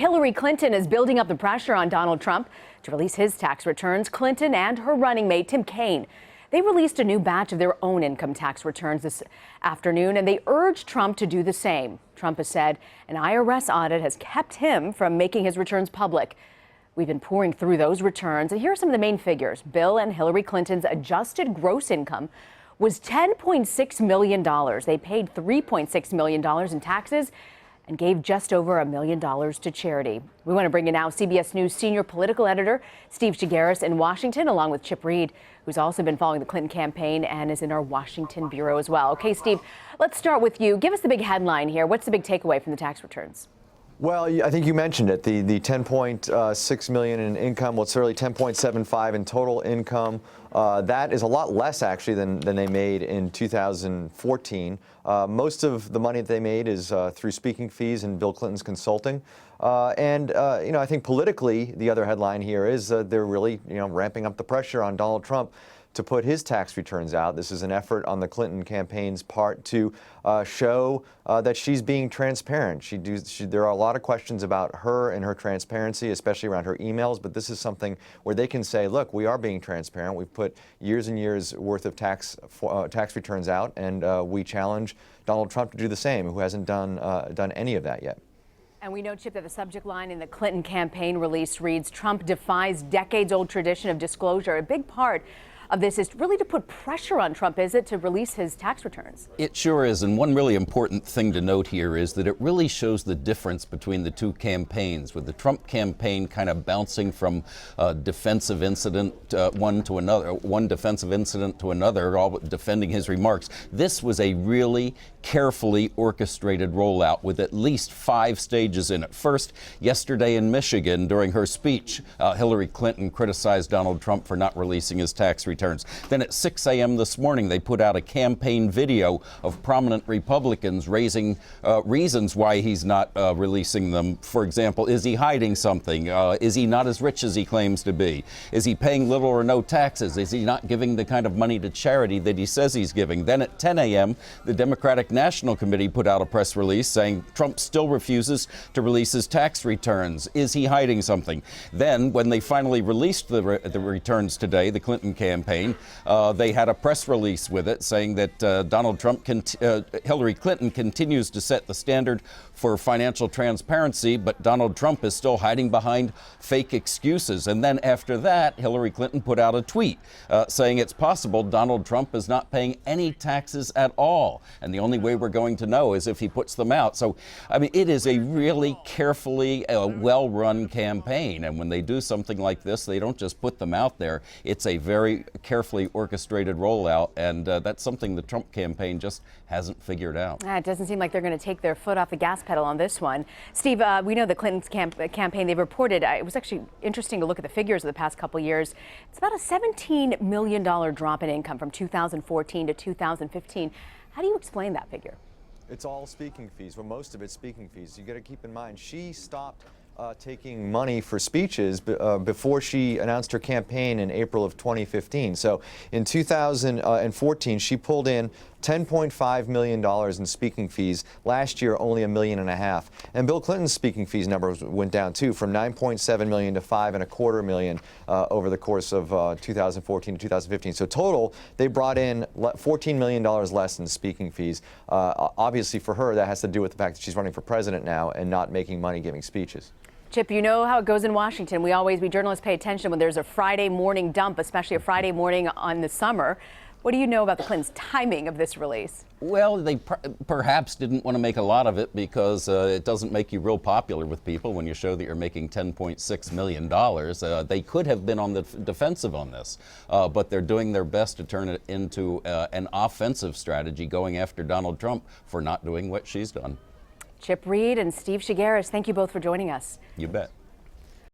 Hillary Clinton is building up the pressure on Donald Trump to release his tax returns. Clinton and her running mate, Tim Kaine, they released a new batch of their own income tax returns this afternoon, and they urged Trump to do the same. Trump has said an IRS audit has kept him from making his returns public. We've been pouring through those returns, and here are some of the main figures. Bill and Hillary Clinton's adjusted gross income was $10.6 million. They paid $3.6 million in taxes and gave just over $1 million to charity. We want to bring in now CBS News senior political editor Steve Chaggaris in Washington, along with Chip Reid, who's also been following the Clinton campaign and is in our Washington bureau as well. Okay, Steve, let's start with you. Give us the big headline here. What's the big takeaway from the tax returns? Well, I think you mentioned it, the $10.6 million in income, well, it's really $10.75 in total income. That is a lot less, actually, than they made in 2014. Most of the money that they made is through speaking fees and Bill Clinton's consulting. I think politically, the other headline here is they're really, ramping up the pressure on Donald Trump to put his tax returns out. This is an effort on the Clinton campaign's part to show that she's being transparent. There are a lot of questions about her and her transparency, especially around her emails, but this is something where they can say, look, we are being transparent. We've put years and years worth of tax returns out, and we challenge Donald Trump to do the same, who hasn't done any of that yet. And we know, Chip, that the subject line in the Clinton campaign release reads, Trump defies decades-old tradition of disclosure. A big part of this is really to put pressure on Trump, is it, to release his tax returns? It sure is. And one really important thing to note here is that it really shows the difference between the two campaigns, with the Trump campaign kind of bouncing from defensive incident one defensive incident to another, all defending his remarks. This was a really carefully orchestrated rollout with at least 5 stages in it. First, yesterday in Michigan, during her speech, Hillary Clinton criticized Donald Trump for not releasing his tax returns. Then at 6 a.m. this morning, they put out a campaign video of prominent Republicans raising reasons why he's not releasing them. For example, is he hiding something? Is he not as rich as he claims to be? Is he paying little or no taxes? Is he not giving the kind of money to charity that he says he's giving? Then at 10 a.m., the Democratic National Committee put out a press release saying Trump still refuses to release his tax returns. Is he hiding something? Then, when they finally released the returns today, the Clinton campaign, they had a press release with it saying that Hillary Clinton continues to set the standard for financial transparency, but Donald Trump is still hiding behind fake excuses. And then after that, Hillary Clinton put out a tweet saying it's possible Donald Trump is not paying any taxes at all. And the only way we're going to know is if he puts them out. So, I mean, it is a really carefully well-run campaign. And when they do something like this, they don't just put them out there. It's a very carefully orchestrated rollout. And that's something the Trump campaign just hasn't figured out. It doesn't seem like they're going to take their foot off the gas pedal on this one. Steve, we know the Clinton's campaign, they've reported, it was actually interesting to look at the figures of the past couple years. It's about a $17 million drop in income from 2014 to 2015. How do you explain that figure? It's all speaking fees. Well, most of it's speaking fees. You got to keep in mind, she stopped taking money for speeches before she announced her campaign in April of 2015. So in 2014, she pulled in $10.5 million in speaking fees. Last year, only $1.5 million. And Bill Clinton's speaking fees numbers went down too, from $9.7 million to $5.25 million over the course of 2014 to 2015. So total, they brought in $14 million less in speaking fees. Obviously, for her, that has to do with the fact that she's running for president now and not making money giving speeches. Chip, you know how it goes in Washington. We journalists pay attention when there's a Friday morning dump, especially a Friday morning on the summer. What do you know about the Clintons' timing of this release? Well, they perhaps didn't want to make a lot of it because it doesn't make you real popular with people when you show that you're making $10.6 million. They could have been on the defensive on this, but they're doing their best to turn it into an offensive strategy, going after Donald Trump for not doing what she's done. Chip Reid and Steve Chaggaris, thank you both for joining us. You bet.